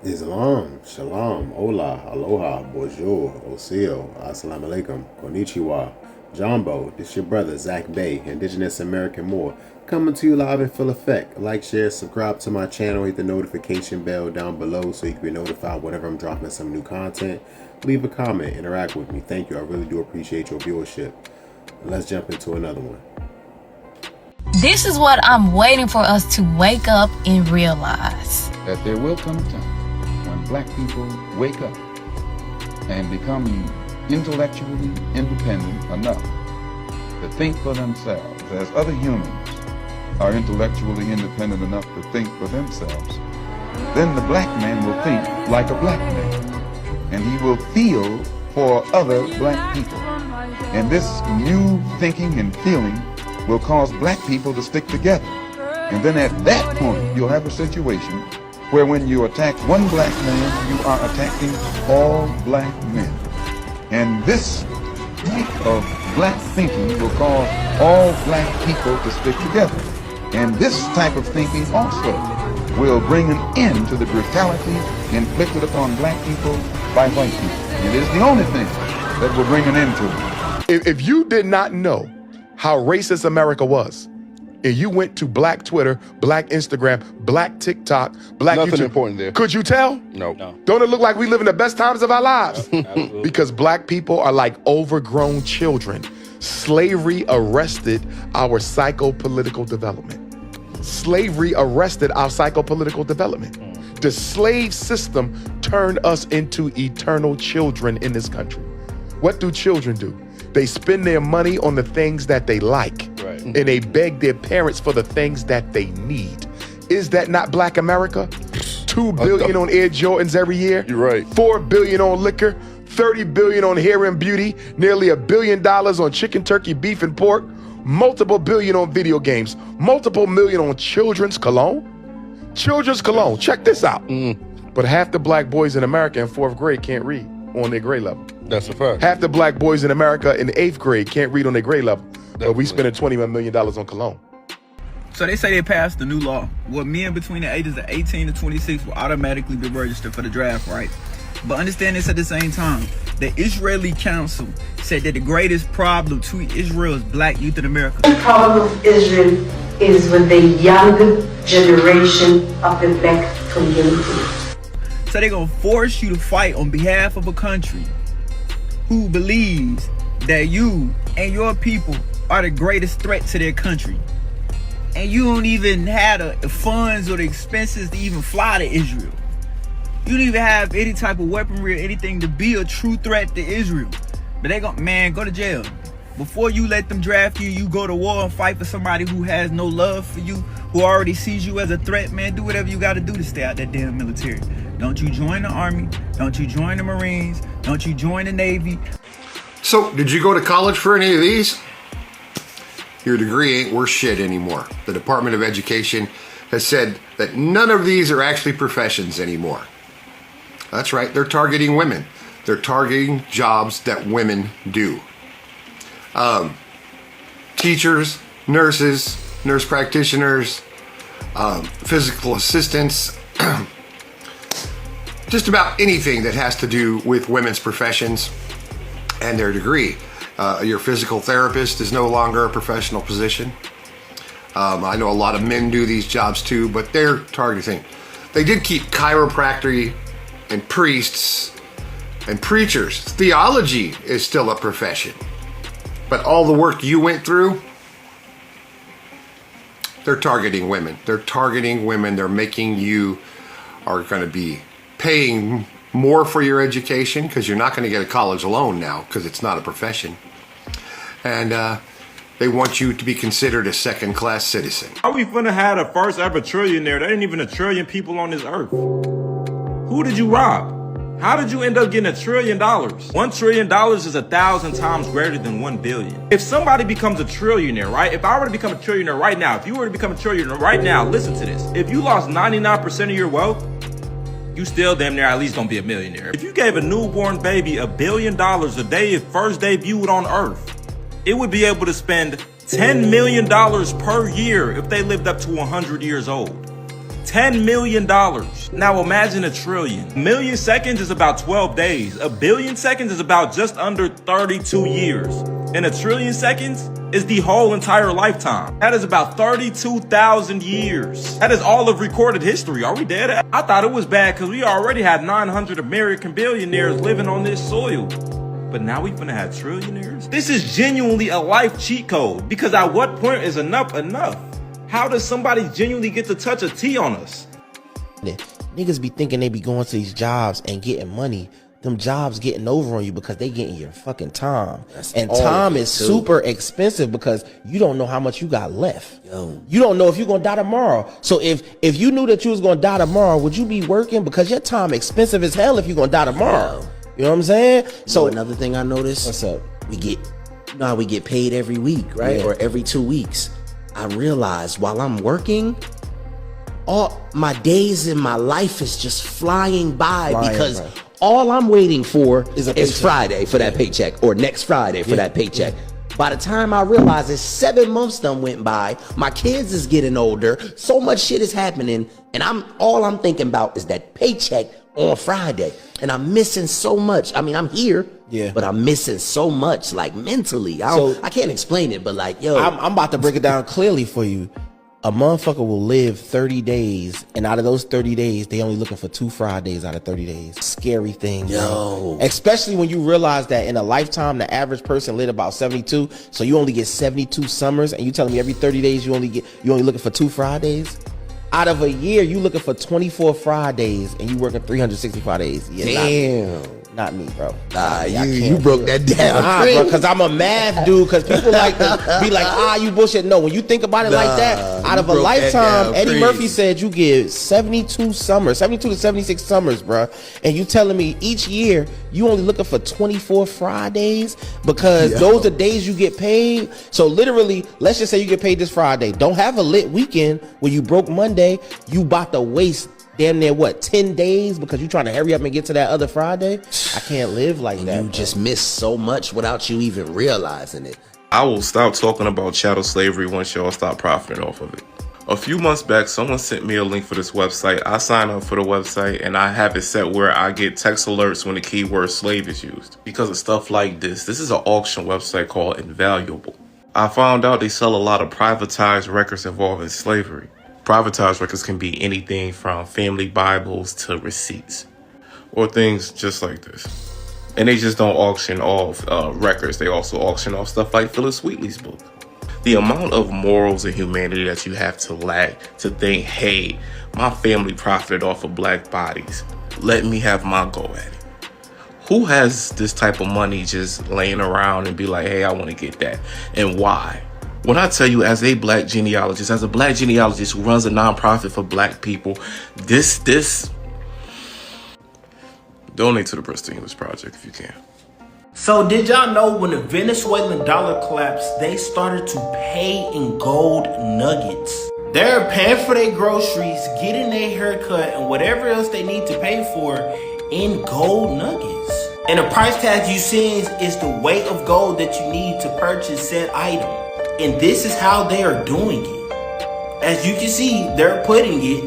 Islam, Shalom, Hola, Aloha, Bonjour, Osio, Assalamu Alaikum, Konnichiwa, Jumbo, this your brother Zach Bay, Indigenous American Moor, coming to you live in full effect. Like, share, subscribe to my channel, hit the notification bell down below so you can be notified whenever I'm dropping some new content. Leave a comment, interact with me. Thank you, I really do appreciate your viewership. Let's jump into another one. This is what I'm waiting for us to wake up and realize. That there will come a time when black people wake up and become intellectually independent enough to think for themselves, as other humans are intellectually independent enough to think for themselves. Then the black man will think like a black man, and he will feel for other black people. And this new thinking and feeling will cause black people to stick together. And then at that point, you'll have a situation where when you attack one black man, you are attacking all black men. And this type of black thinking will cause all black people to stick together. And this type of thinking also will bring an end to the brutality inflicted upon black people by white people. It is the only thing that will bring an end to it. If you did not know how racist America was, and you went to black Twitter, black Instagram, black TikTok, black Nothing YouTube, important there. could you tell? No. Don't it look like we live in the best times of our lives? Absolutely. Because black people are like overgrown children. Slavery arrested our psychopolitical development. Slavery arrested our psychopolitical development. The slave system turned us into eternal children in this country. What do children do? They spend their money on the things that they like, Right. and they beg their parents for the things that they need. Is that not black America? $2 billion on Air Jordans every year. You're right. $4 billion on liquor, $30 billion on hair and beauty, nearly $1 billion on chicken, turkey, beef, and pork, multiple billion on video games, multiple million on children's cologne. Children's cologne, check this out. But half the black boys in America in 4th grade can't read on their grade level. That's a fact. Half the black boys in America in the 8th grade can't read on their grade level. But we spending $21 million on cologne. So they say they passed the new law where men between the ages of 18 to 26 will automatically be registered for the draft, right? But understand this at the same time. The Israeli council said that the greatest problem to Israel is black youth in America. The problem of Israel is with the young generation of the black community. So they're gonna force you to fight on behalf of a country who believes that you and your people are the greatest threat to their country. And you don't even have the funds or the expenses to even fly to Israel. You don't even have any type of weaponry or anything to be a true threat to Israel. But they gonna, man, go to jail. Before you let them draft you, you go to war and fight for somebody who has no love for you, who already sees you as a threat, man. Do whatever you gotta do to stay out that damn military. Don't you join the Army. Don't you join the Marines. Don't you join the Navy. So, did you go to college for any of these? Your degree ain't worth shit anymore. The Department of Education has said that none of these are actually professions anymore. That's right, they're targeting women. They're targeting jobs that women do. Teachers, nurses, nurse practitioners, physical assistants, just about anything that has to do with women's professions and their degree. Your physical therapist is no longer a professional position. I know a lot of men do these jobs too, but they're targeting. They did keep chiropractic and priests and preachers. Theology is still a profession. But all the work you went through, they're targeting women. They're targeting women. They're making you are going to be paying more for your education because you're not going to get a college loan now because it's not a profession. And they want you to be considered a second-class citizen. How we finna have the first ever trillionaire? There ain't even a trillion people on this earth. Who did you rob? How did you end up getting $1 trillion? $1 trillion is 1,000 times greater than 1 billion. If somebody becomes a trillionaire, right? If I were to become a trillionaire right now, if you were to become a trillionaire right now, listen to this. If you lost 99% of your wealth, you still damn near at least gonna be a millionaire. If you gave a newborn baby $1 billion the day it first debuted on Earth, it would be able to spend $10 million per year if they lived up to 100 years old. $10 million. Now imagine a trillion. A million seconds is about 12 days. A billion seconds is about just under 32 years. And a trillion seconds is the whole entire lifetime. That is about 32,000 years. That is all of recorded history. Are we dead? I thought it was bad because we already had 900 American billionaires living on this soil. But now we finna have trillionaires? This is genuinely a life cheat code, because at what point is enough enough? How does somebody genuinely get to touch a T on us? Niggas be thinking they be going to these jobs and getting money. Them jobs getting over on you because they getting your fucking time. And time is super expensive because you don't know how much you got left. Yo. You don't know if you're gonna die tomorrow. So if you knew that you was gonna die tomorrow, would you be working? Because your time expensive as hell if you're gonna die tomorrow. Yo. You know what I'm saying? So another thing I noticed, what's up? We get paid every week, right? Yeah. Or every 2 weeks. I realized while I'm working, all my days in my life is just flying by because all I'm waiting for is Friday for that paycheck, or next Friday for that paycheck. By the time I realize it's 7 months done went by, my kids is getting older, so much shit is happening, and all I'm thinking about is that paycheck on Friday. And I'm missing so much. I mean, I'm here, but I'm missing so much, like mentally. I can't explain it, but like, yo. I'm about to break it down clearly for you. A motherfucker will live 30 days, and out of those 30 days, they only looking for 2 Fridays out of 30 days. Scary thing, yo. Especially when you realize that in a lifetime, the average person lived about 72, so you only get 72 summers, and you telling me every 30 days you only looking for 2 Fridays? Out of a year, you looking for 24 Fridays, and you working 365 days. Yeah, damn. Not me, bro. Nah, you broke that down. Nah, bro, because I'm a math dude. Because people like to be like, you bullshit. No, when you think about it like that, out of a lifetime, Eddie Murphy said you get 72 summers, 72 to 76 summers, bro. And you telling me each year you only looking for 24 Fridays because those are days you get paid. So literally, let's just say you get paid this Friday. Don't have a lit weekend where you broke Monday. You about to waste damn near 10 days because you trying to hurry up and get to that other Friday. I can't live like that. You just miss so much without you even realizing it. I will stop talking about chattel slavery once y'all stop profiting off of it. A few months back, someone sent me a link for this website. I signed up for the website and I have it set where I get text alerts when the keyword slave is used. Because of stuff like this. This is an auction website called Invaluable. I found out they sell a lot of privatized records involving slavery. Privatized records can be anything from family Bibles to receipts or things just like this. And they just don't auction off records. They also auction off stuff like Phyllis Wheatley's book. The amount of morals and humanity that you have to lack to think, hey, my family profited off of black bodies. Let me have my go at it. Who has this type of money just laying around and be like, hey, I want to get that? And why? When I tell you, as a black genealogist who runs a nonprofit for black people, this donate to the Bristol English Project if you can. So did y'all know when the Venezuelan dollar collapsed, they started to pay in gold nuggets? They're paying for their groceries, getting their haircut, and whatever else they need to pay for in gold nuggets. And the price tag you see is the weight of gold that you need to purchase said item. And this is how they are doing it. As you can see, they're putting it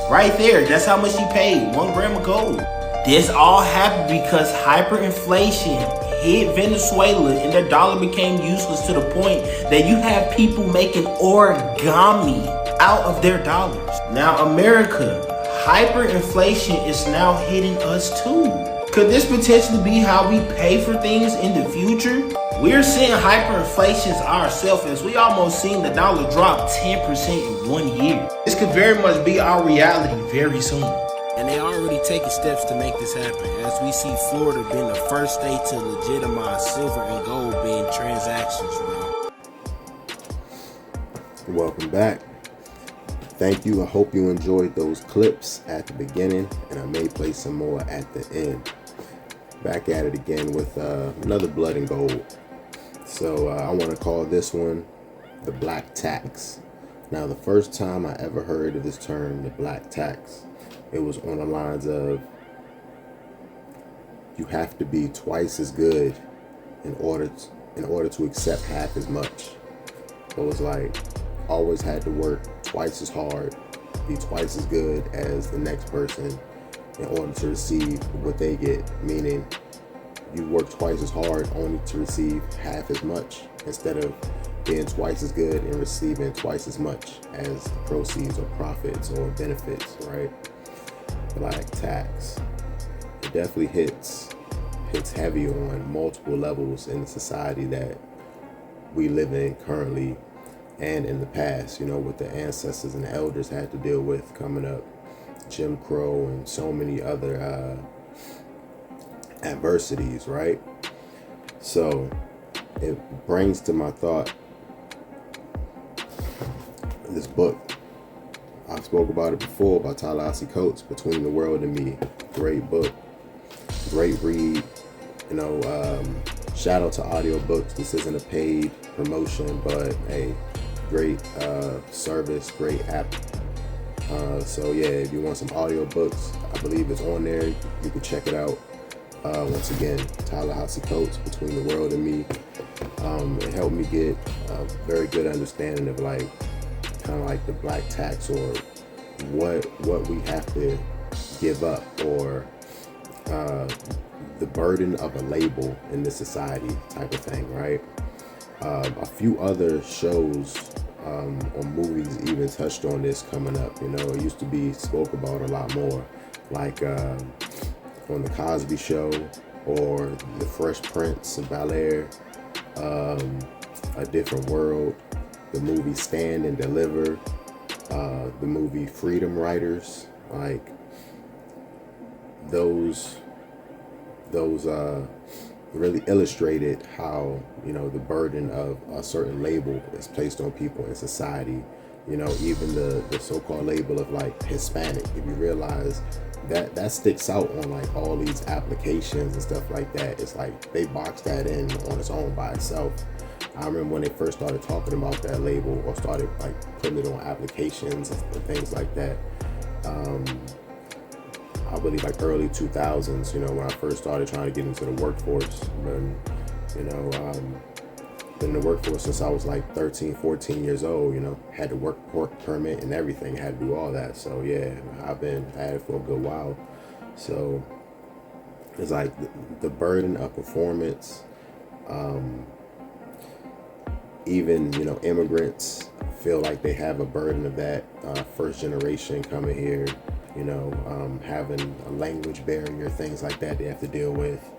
right there. That's how much he paid, 1 gram of gold. This all happened because hyperinflation hit Venezuela and their dollar became useless to the point that you have people making origami out of their dollars. Now America, hyperinflation is now hitting us too. Could this potentially be how we pay for things in the future? We're seeing hyperinflations ourselves as we almost seen the dollar drop 10% in 1 year. This could very much be our reality very soon. And they already taking steps to make this happen, as we see Florida being the first state to legitimize silver and gold being transactions, bro. Welcome back. Thank you. I hope you enjoyed those clips at the beginning, and I may play some more at the end. Back at it again with another blood and gold. So I want to call this one the black tax. Now, the first time I ever heard of this term, the black tax, it was on the lines of you have to be twice as good in order to accept half as much. So it was like always had to work twice as hard be twice as good as the next person in order to receive what they get, meaning you work twice as hard only to receive half as much instead of being twice as good and receiving twice as much as proceeds or profits or benefits, right? Black tax. It definitely hits heavy on multiple levels in the society that we live in currently and in the past, you know, what the ancestors and the elders had to deal with coming up, Jim Crow and so many other adversities, right? So it brings to my thought this book. I've spoke about it before, by Ta-Nehisi Coates, Between the World and Me. Great book, great read. You know, shout out to audiobooks. This isn't a paid promotion, but a great service, great app. So yeah, if you want some audiobooks, I believe it's on there. You can check it out. Once again, Ta-Nehisi Coates, Between the World and Me. It helped me get a very good understanding of like kind of like the black tax, or what we have to give up, or the burden of a label in this society type of thing, right? A few other shows or movies even touched on this coming up. You know, it used to be spoke about a lot more, like on the Cosby Show or the Fresh Prince of Bel-Air, A Different World, the movie Stand and Deliver, the movie Freedom Writers. Like those really illustrated how, you know, the burden of a certain label is placed on people in society. You know, even the so-called label of like Hispanic, if you realize that sticks out on like all these applications and stuff like that. It's like they box that in on its own by itself. I remember when they first started talking about that label, or started like putting it on applications and things like that. I believe like early 2000s, you know, when I first started trying to get into the workforce. And, you know, been in the workforce since I was like 13, 14 years old, you know, had to work permit and everything, had to do all that. So yeah, I've had it for a good while. So it's like the burden of performance, even, you know, immigrants feel like they have a burden of that, first generation coming here, you know, having a language barrier, things like that they have to deal with,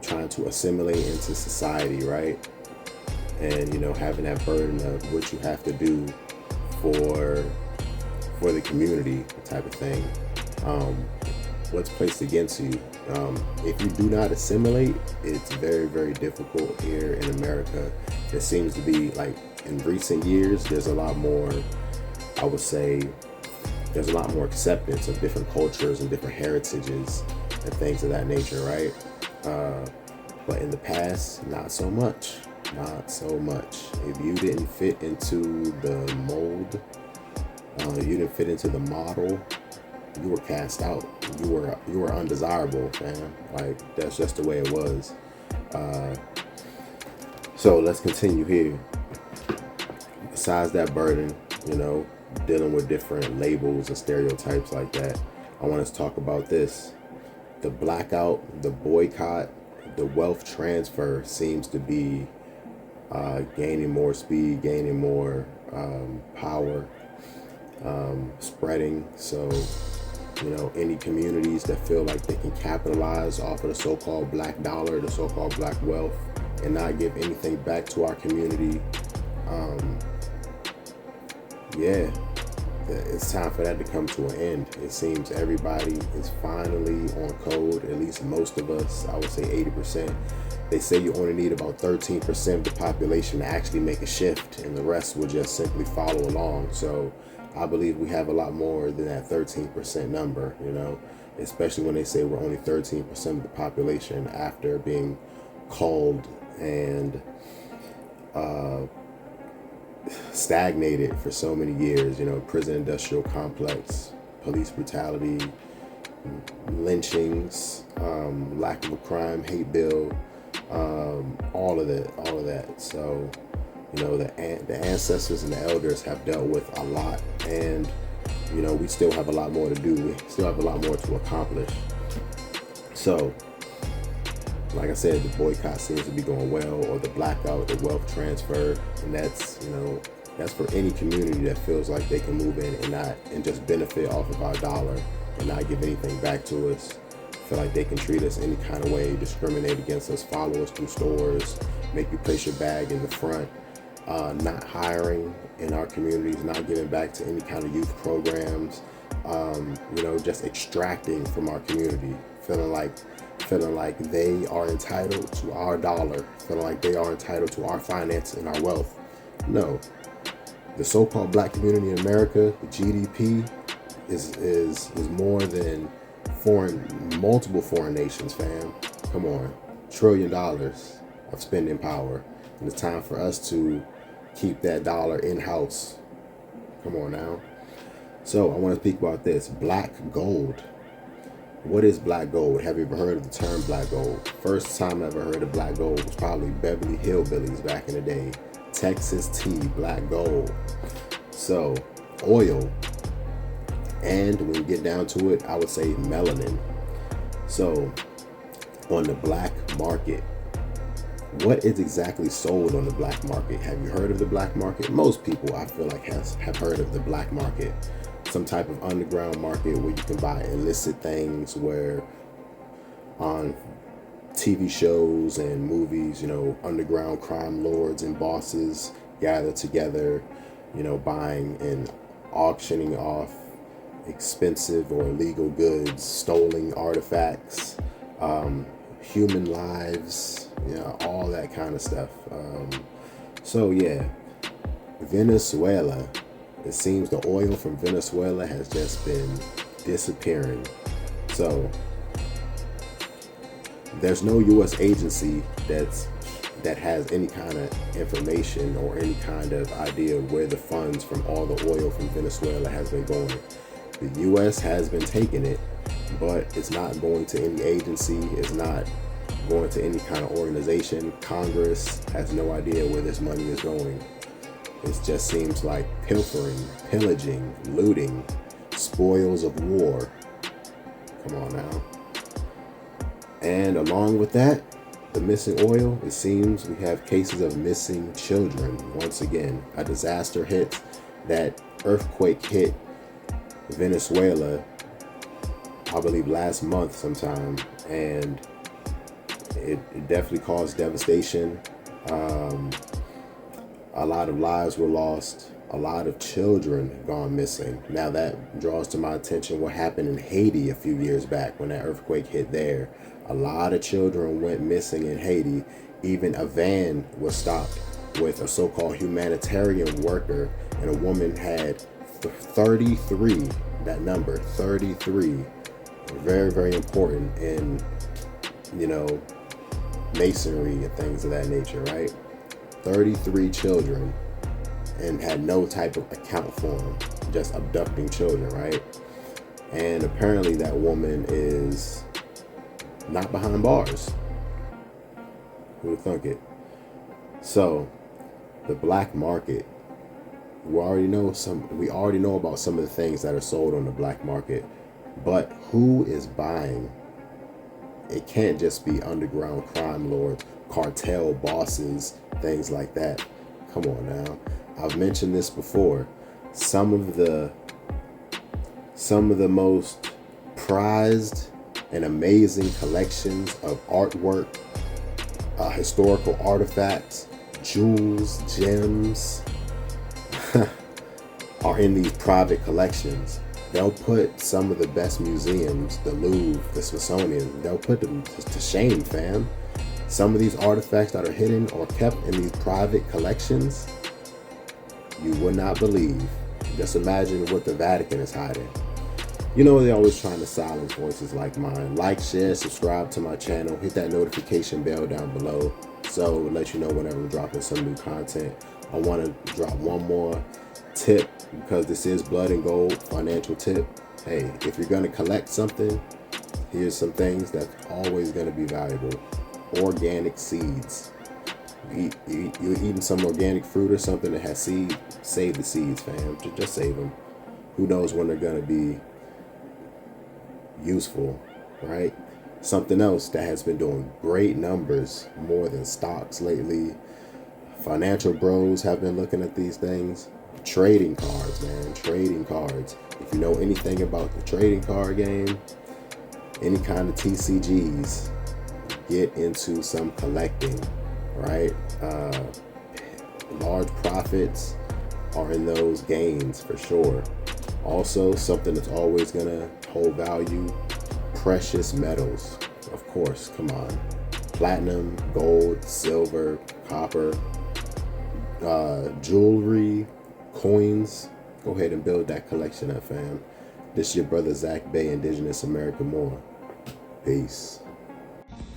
trying to assimilate into society, right? And, you know, having that burden of what you have to do for the community type of thing. What's placed against you. If you do not assimilate, it's very, very difficult here in America. It seems to be like in recent years, there's a lot more, I would say, there's a lot more acceptance of different cultures and different heritages and things of that nature, right? But in the past, not so much. Not so much. If you didn't fit into the mold, you didn't fit into the model, you were cast out. You were undesirable, man. Like, that's just the way it was. So let's continue here. Besides that burden, you know, dealing with different labels and stereotypes like that, I want us to talk about this. The blackout, the boycott, the wealth transfer seems to be gaining more speed, gaining more power, spreading. So, you know, any communities that feel like they can capitalize off of the so-called black dollar, the so-called black wealth, and not give anything back to our community, yeah, it's time for that to come to an end. It seems everybody is finally on code, at least most of us, I would say 80%. They say you only need about 13% of the population to actually make a shift, and the rest will just simply follow along. So I believe we have a lot more than that 13% number, you know, especially when they say we're only 13% of the population after being called and stagnated for so many years, you know, prison industrial complex, police brutality, lynchings, lack of a crime hate bill, all of that. So You know, the ancestors and the elders have dealt with a lot, and you know, we still have a lot more to do. We still have a lot more to accomplish. So, like I said, the boycott seems to be going well, or the blackout, the wealth transfer, and that's, you know, that's for any community that feels like they can move in and just benefit off of our dollar and not give anything back to us. Feel like they can treat us any kind of way, discriminate against us, follow us through stores, make you place your bag in the front, not hiring in our communities, not giving back to any kind of youth programs, you know, just extracting from our community, feeling like they are entitled to our dollar, feeling like they are entitled to our finance and our wealth. No, the so-called black community in America, the GDP is more than multiple foreign nations, fam. Come on, $1 trillion of spending power, and it's time for us to keep that dollar in-house. Come on now. So I want to speak about this, black gold. What is black gold? Have you ever heard of the term black gold? First time I ever heard of black gold was probably Beverly Hillbillies back in the day. Texas tea, black gold. So, oil. And when you get down to it, I would say melanin. So, on the black market, what is exactly sold on the black market? Have you heard of the black market? Most people, I feel like, have heard of the black market. Some type of underground market where you can buy illicit things, where on TV shows and movies, you know, underground crime lords and bosses gather together, you know, buying and auctioning off expensive or illegal goods, stolen artifacts, human lives, you know, all that kind of stuff. So yeah, Venezuela. It seems the oil from Venezuela has just been disappearing. So there's no U.S. agency that has any kind of information or any kind of idea where the funds from all the oil from Venezuela has been going. The U.S. has been taking it, but it's not going to any agency. It's not going to any kind of organization. Congress has no idea where this money is going. It just seems like pilfering, pillaging, looting, spoils of war. Come on now. And along with that, the missing oil, it seems we have cases of missing children. Once again, a disaster hit. That earthquake hit Venezuela, I believe last month sometime, and it definitely caused devastation. A lot of lives were lost. A lot of children gone missing. Now that draws to my attention what happened in Haiti a few years back when that earthquake hit there. A lot of children went missing in Haiti. Even a van was stopped with a so-called humanitarian worker, and a woman had 33, that number, 33. Very, very important in, you know, masonry and things of that nature, right? 33 children, and had no type of account for them, just abducting children, right? And apparently that woman is not behind bars. Who would thunk it? So, the black market, we already know about some of the things that are sold on the black market, but who is buying? It can't just be underground crime lords, cartel bosses, things like that. Come on now. I've mentioned this before. Some of the most prized and amazing collections of artwork, historical artifacts, jewels, gems are in these private collections. They'll put some of the best museums, the Louvre, the Smithsonian, they'll put them to shame, fam. Some of these artifacts that are hidden or kept in these private collections, you would not believe. Just imagine what the Vatican is hiding. You know, they're always trying to silence voices like mine. Like, share, subscribe to my channel, hit that notification bell down below so it'll let you know whenever I'm dropping some new content. I want to drop one more tip, because this is blood and gold financial tip. Hey, if you're going to collect something, here's some things that's always going to be valuable. Organic seeds. You're eating some organic fruit or something that has seed. Save the seeds, fam. Just save them. Who knows when they're gonna be useful, right? Something else that has been doing great numbers, more than stocks lately. Financial bros have been looking at these things. Trading cards, man. Trading cards. If you know anything about the trading card game, any kind of TCGs, get into some collecting, right? Large profits are in those gains for sure. Also, something that's always gonna hold value, precious metals, of course, come on. Platinum, gold, silver, copper, jewelry, coins. Go ahead and build that collection up, fam. This is your brother Zach Bay, Indigenous American Moor. Peace.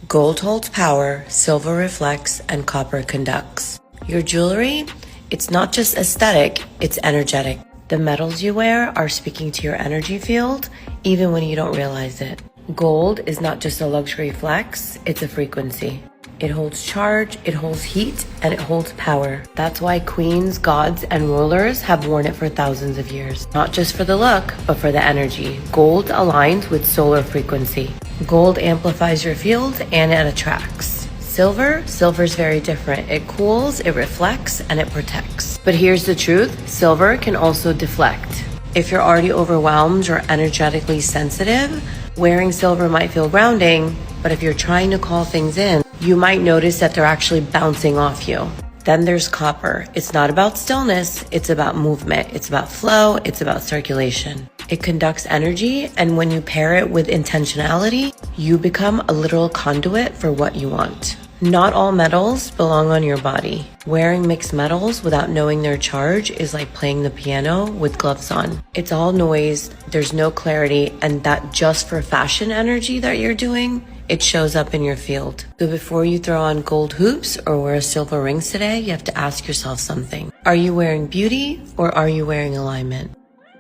Gold holds power, silver reflects, and copper conducts. Your jewelry, it's not just aesthetic, it's energetic. The metals you wear are speaking to your energy field, even when you don't realize it. Gold is not just a luxury flex, it's a frequency. It holds charge, it holds heat, and it holds power. That's why queens, gods, and rulers have worn it for thousands of years. Not just for the look, but for the energy. Gold aligns with solar frequency. Gold amplifies your field and it attracts. Silver's very different. It cools, it reflects, and it protects. But here's the truth, silver can also deflect. If you're already overwhelmed or energetically sensitive, wearing silver might feel grounding, but if you're trying to call things in, you might notice that they're actually bouncing off you. Then there's copper. It's not about stillness, it's about movement. It's about flow, it's about circulation. It conducts energy, and when you pair it with intentionality, you become a literal conduit for what you want. Not all metals belong on your body. Wearing mixed metals without knowing their charge is like playing the piano with gloves on. It's all noise, there's no clarity, and that just for fashion energy that you're doing, it shows up in your field. So before you throw on gold hoops or wear silver rings today, you have to ask yourself something. Are you wearing beauty or are you wearing alignment?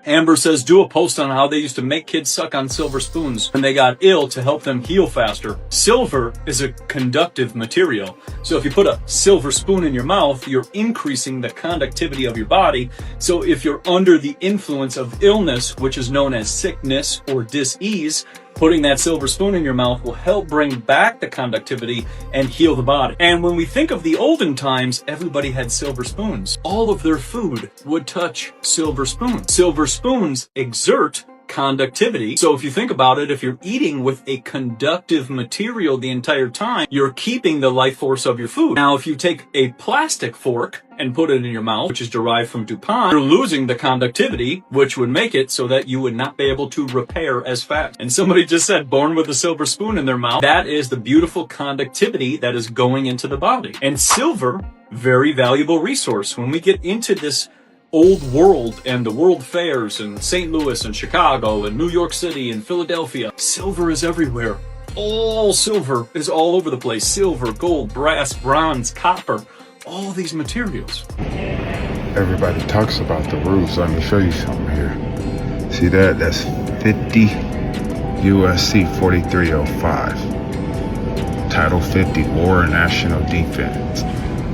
Amber says, do a post on how they used to make kids suck on silver spoons when they got ill to help them heal faster. Silver is a conductive material. So if you put a silver spoon in your mouth, you're increasing the conductivity of your body. So if you're under the influence of illness, which is known as sickness or dis-ease, putting that silver spoon in your mouth will help bring back the conductivity and heal the body. And when we think of the olden times, everybody had silver spoons. All of their food would touch silver spoons. Silver spoons exert conductivity. So if you think about it, if you're eating with a conductive material the entire time, you're keeping the life force of your food. Now, if you take a plastic fork and put it in your mouth, which is derived from DuPont, you're losing the conductivity, which would make it so that you would not be able to repair as fast. And somebody just said, born with a silver spoon in their mouth. That is the beautiful conductivity that is going into the body. And silver, very valuable resource. When we get into this old world and the world fairs in St. Louis and Chicago and New York City and Philadelphia, silver is everywhere. All silver is all over the place. Silver, gold, brass, bronze, copper, all these materials. Everybody talks about the rules. Let me show you something here. See that? That's 50 USC 4305. Title 50, War and National Defense.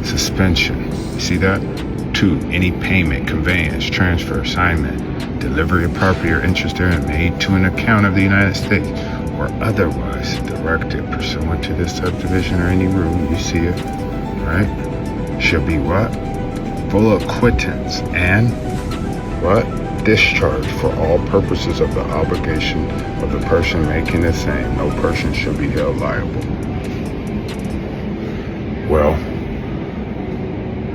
Suspension. You see that? 2. Any payment, conveyance, transfer, assignment, delivery of property or interest therein made to an account of the United States or otherwise directed pursuant to this subdivision or any rule, you see it, right? Shall be what? Full acquittance and what? Discharge for all purposes of the obligation of the person making the same. No person shall be held liable. Well,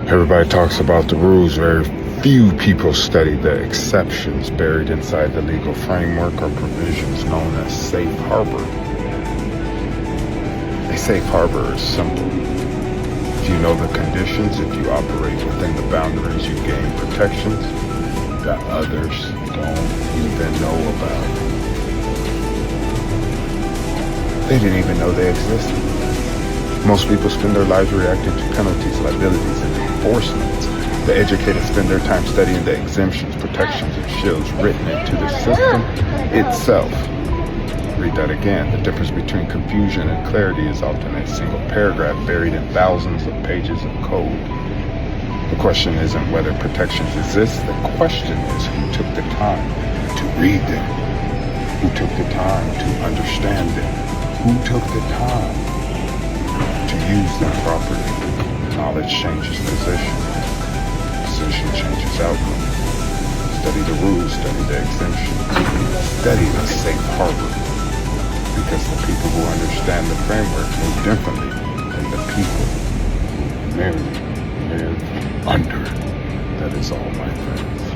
everybody talks about the rules. Very few people study the exceptions buried inside the legal framework or provisions known as safe harbor. A safe harbor is simple. If you know the conditions, if you operate within the boundaries, you gain protections that others don't even know about. They didn't even know they existed. Most people spend their lives reacting to penalties, liabilities, and enforcements. The educated spend their time studying the exemptions, protections, and shields written into the system itself. Read that again. The difference between confusion and clarity is often a single paragraph buried in thousands of pages of code. The question isn't whether protections exist. The question is who took the time to read them, who took the time to understand them, who took the time to use them properly. Knowledge changes position. Position changes outcome. Study the rules, study the exemption, study the safe harbor. Because the people who understand the framework move differently than the people who merely live under. That is all, my friends.